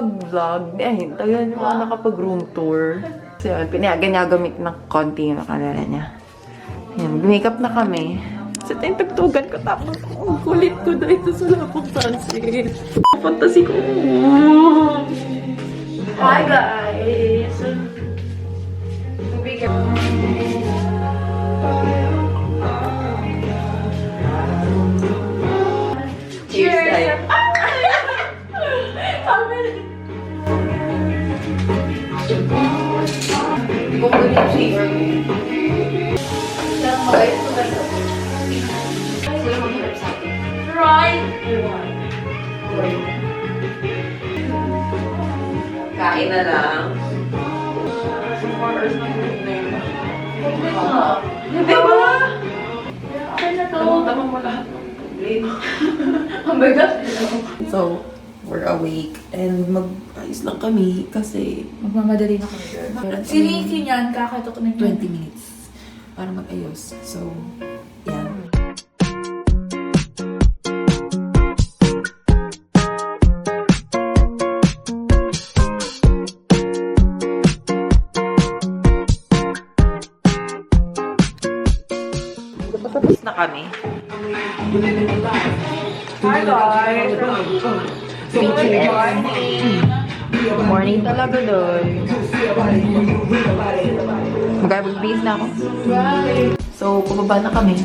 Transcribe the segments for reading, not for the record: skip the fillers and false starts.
nakapag-vlog. Tagal niyo ako nakapag-room tour. So yun, pinagamit ng konti yung nakalala niya. Ayan, makeup na kami. Sa tayong tagtugan ko, tapos ang kulit ko dahil sa Sulapong Sunset. Fantasy ko. Hi guys! Cheers tayo. Kain na lang. Diba? Okay na to. Tamang mo lahat ng blame. Oh my God. So, we're awake and mag-ayos lang kami kasi Magmamadali na kami girl. Si Nikki niyan, kakatok na niya. 20 minutes para mag-ayos. So, yan. Tapos na kami. Hi guys! Good morning talaga doon. Mag-base na ako. So, pababa na kami.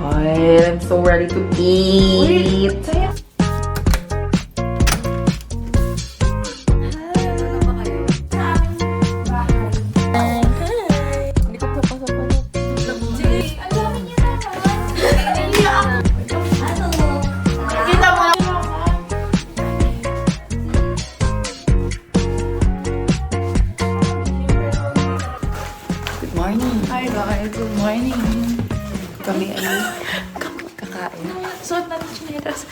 God, I'm so ready to eat. Hi guys, good morning. Kami ay kakain. Suot natin chinelas.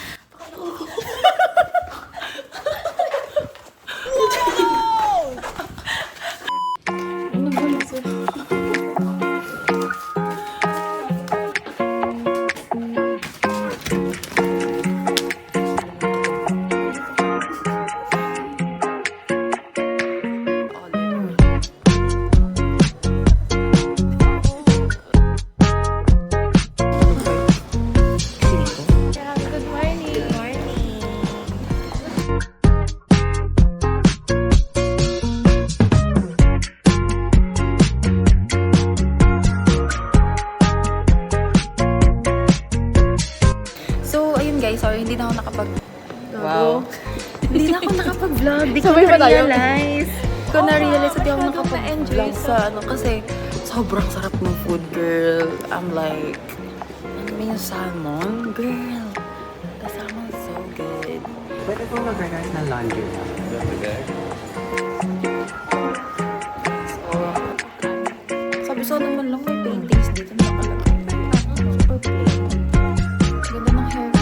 Sorry, hindi na ako nakapag... Wow. Hindi na ako nakapag-vlog. Di ko Sabay pa tayo? na-realize. Di ko na-realize at di ako nakapag-vlog sa kasi sobrang sarap ng food, girl. I'm like, ano ba yung salmon? Girl, the salmon is so good. Pwede po mag-regards ng laundry na. Sabi naman lang may paintings dito na nakalagay. Super plain. Ganda ng hair ko.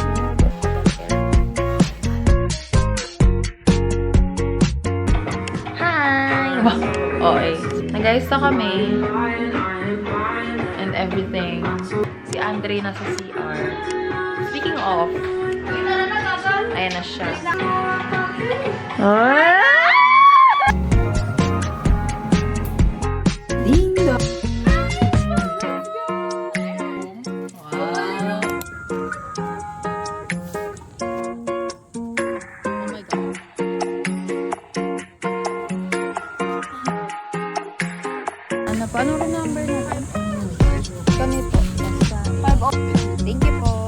Hi! Okay. Nag-ayos na kami. And everything. Si Andre nasa CR. Speaking of, ayan na siya. Paano rin number natin? Ganito. 5 Thank you po.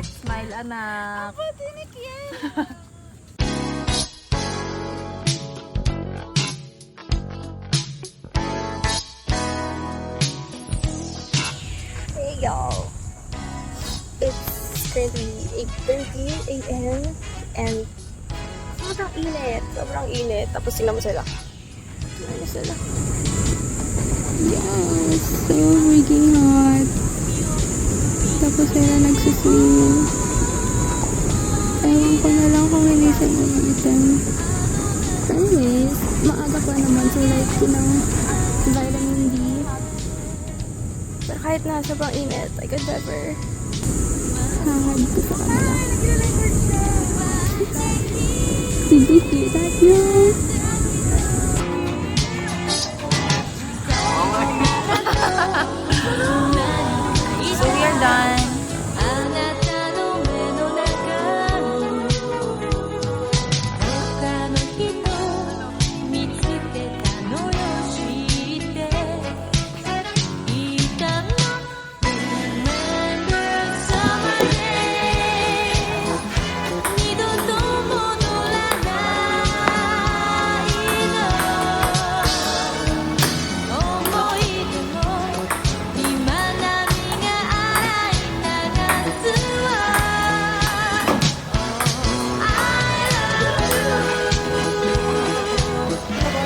Smile, anak. Ako, tinik yan. Hey y'all. It's currently 8:30 a.m. and sobrang init. Sobrang init. Tapos sila mo sila. Ano sila? Yes. So freaking hot. Tapos sila nagsiswim. Ewan ko na lang kung hindi sila naman. Anyways, maaga pa naman. So like, vitamin D. Pero kahit na sobrang init, I could never hahad ko sa kanila. Did you hear that, guys? So we are done.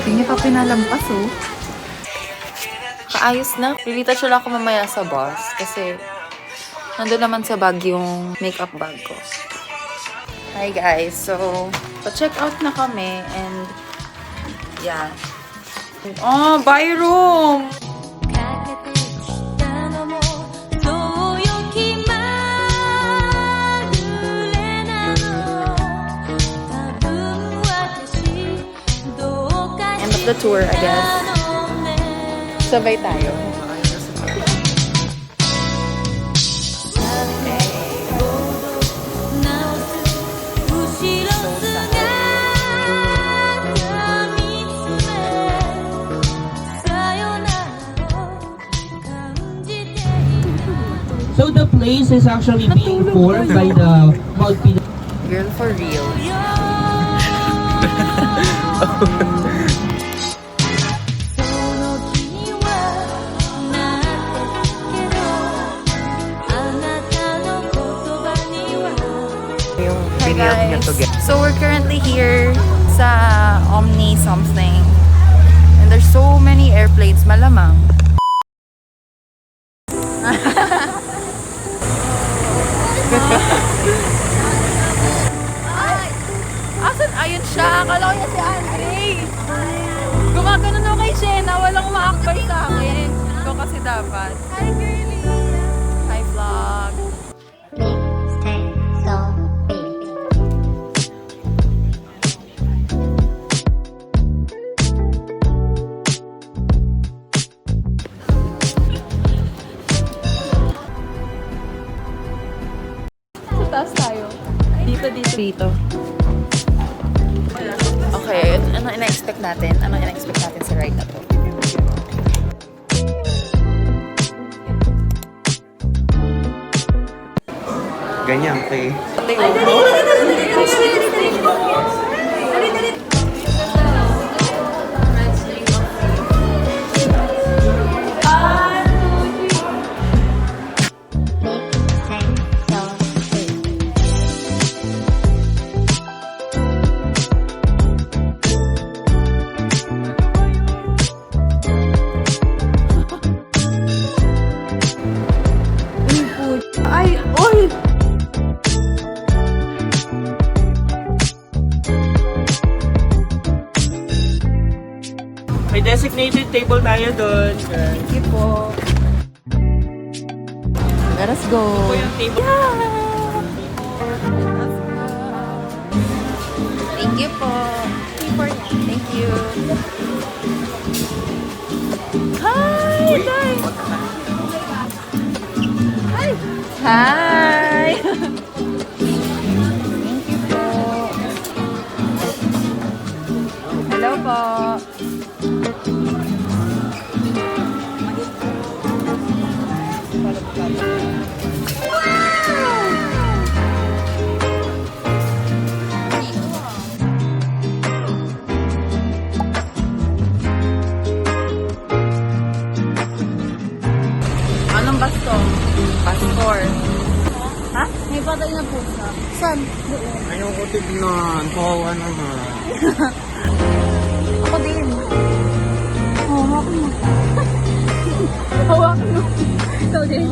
Hindi niya pa pinalampas, oh. Kaayos na. Lilitas siya lang ako mamaya sa bus kasi nandun naman sa bag yung makeup bag ko. Hi guys, so pa-check out na kami and yeah. Oh, bye room! End of the tour, I guess. Sabay tayo. So the place is actually being formed by the Mount Pinay. Girl, for real. Yung Hi binilog niya guys. together. So we're currently here sa Omni something. And there's so many airplanes, malamang. Asan? Ayun siya. Akala ko niya si Andre. Gumagano na kay Jenna. Walang umaakbay sa akin. Ikaw kasi dapat. Hi, girlie. Hi, vlog. Taas tayo. Dito. Okay, ano ina-expect natin? Ano ina-expect natin sa ride na to? Ganyan, te. Ay, oy! May designated table tayo doon. Thank you po. Let us go. Ito yung table. Thank you po. Thank you. Hi! Hi! Hi! Thank you po. Hello po. Anong basto? Pastor. Ha? May patay na po siya. Saan? Ayaw ko tignan. Kawawa naman. Ako din. Hawakan mo. Hawakan mo. Ikaw din.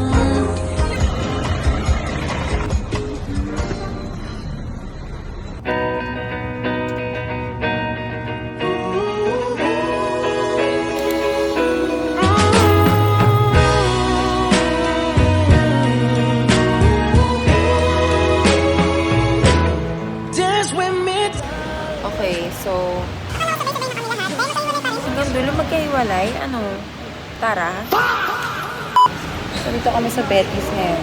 magkahiwalay? Ano? Tara? So, dito kami sa Betty's ngayon.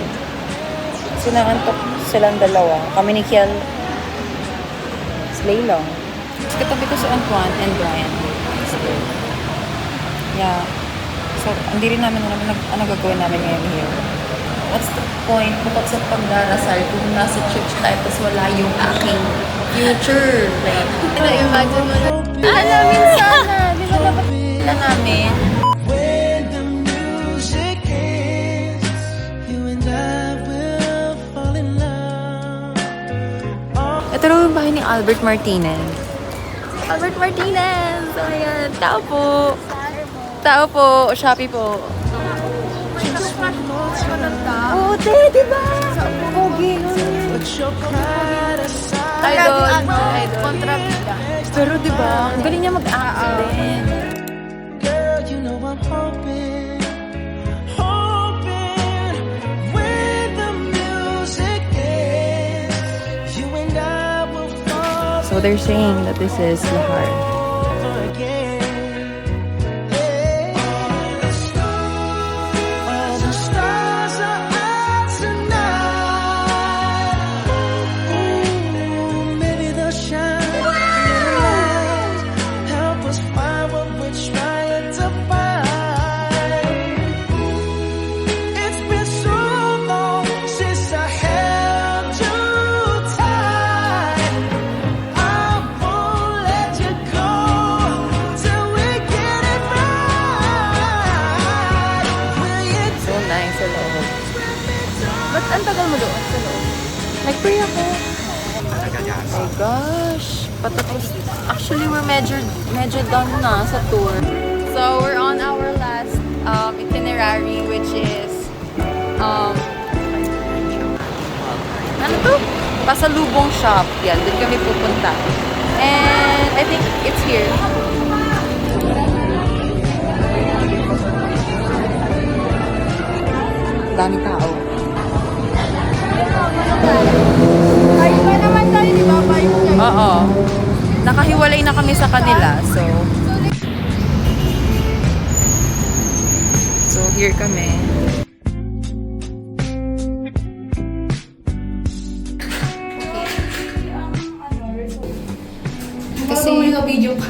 Sinaantok silang dalawa. Kami ni Kiel. Slay lang. Katabi ko si Antoine and Brian. Yeah. So, hindi rin namin alam ano gagawin namin ngayon here. What's the point? Bukod sa pagdarasal kung nasa church tayo tapos wala yung aking future. Like, na-imagine mo na. Namin sana. Di ba dapat na namin? Ito raw yung bahay ni Albert Martinez. Albert Martinez! So, ayan. Tao po. Tao po. Shopee po. Oo, te, diba? Pogi. Idol. Kontrabida. Pero diba, ang galing niya mag-a-accident. So they're saying that this is Lahar. Ba't ang tagal mo doon sa loob? Nag-pray ako. Oh my gosh. Patapos. Actually, we're medyo done na sa tour. So, we're on our last itinerary, which is ano to? Pasalubong shop. Yan, doon kami pupunta. And I think it's here. Dami tao. Oo. Nakahiwalay na kami sa kanila. So here kami. Kasi video pa.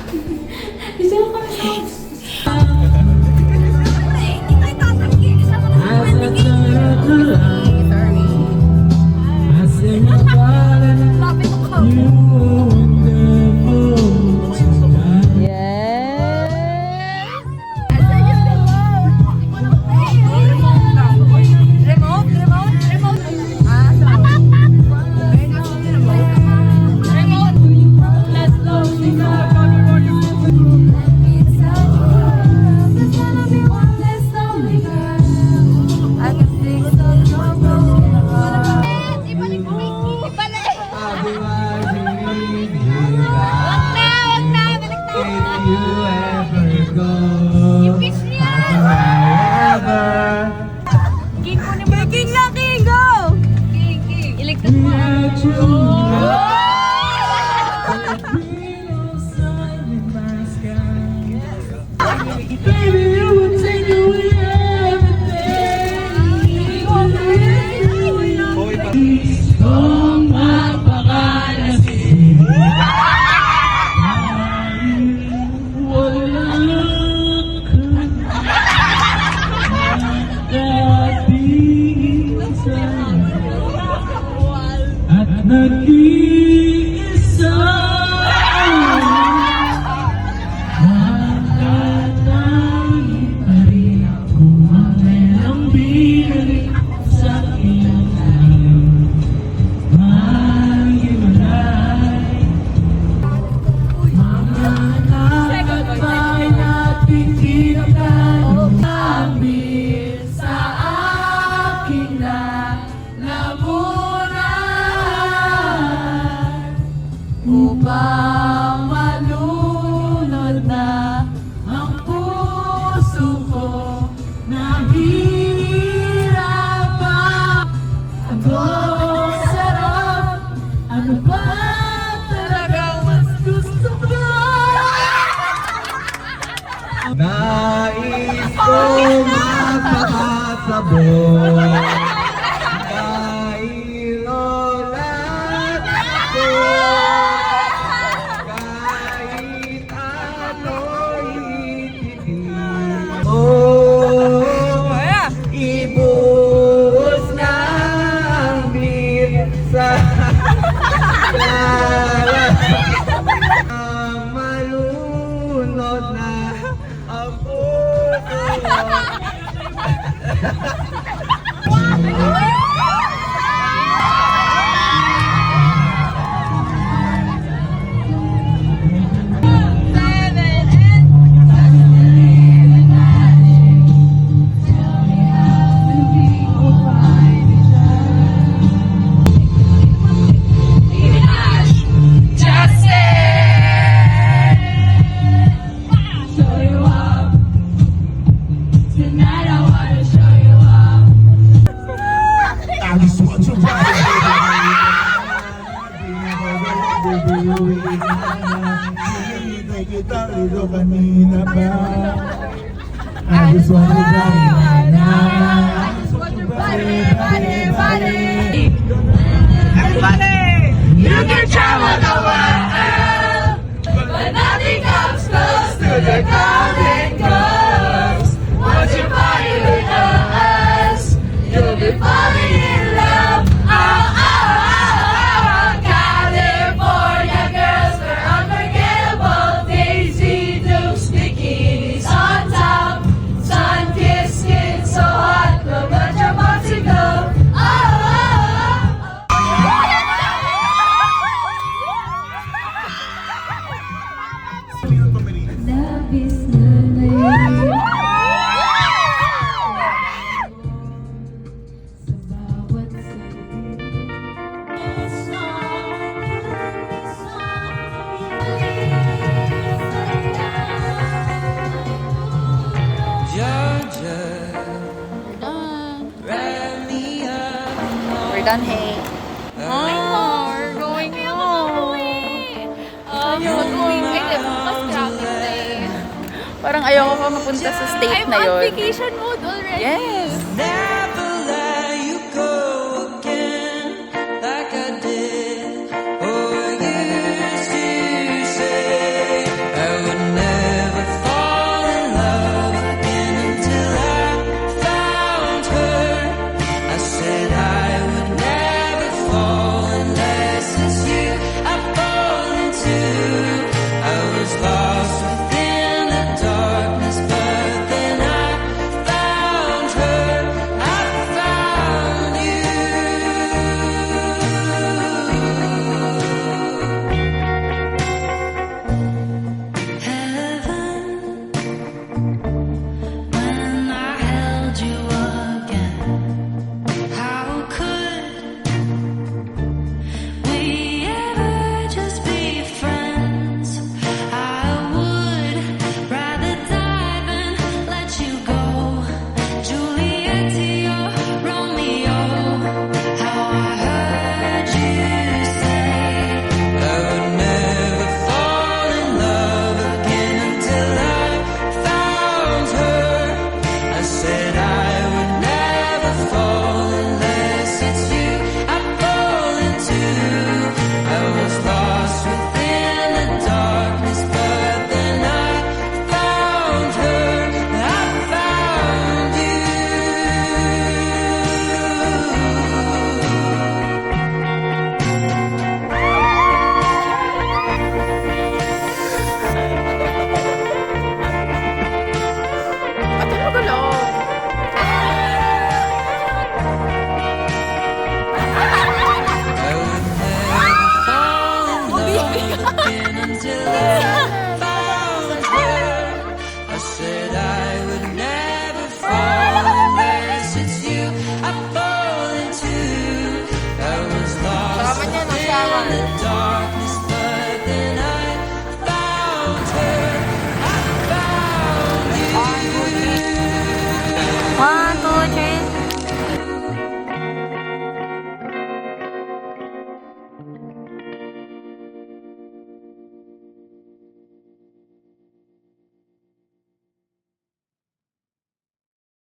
Sumakakasabot Kailolat ko Kahit ano'y ititin Oh, ibuhos ng bir sa dalat Ang malunod na ang puso I just want to ride kanina pa I just want to ride I just want to ride Everybody! You can travel the world But nothing comes close to the golden coast Once you party with us You'll be falling in love. Oh, oh, oh, oh. California girls were unforgettable. Daisy Dukes, bikinis on top. Sun-kissed skin so hot, no much about to go. Oh, oh, Love is We're done, hey. Oh, we're going home. Parang ayaw ko pa mapunta sa state na I'm yon. on vacation mode already. Yes.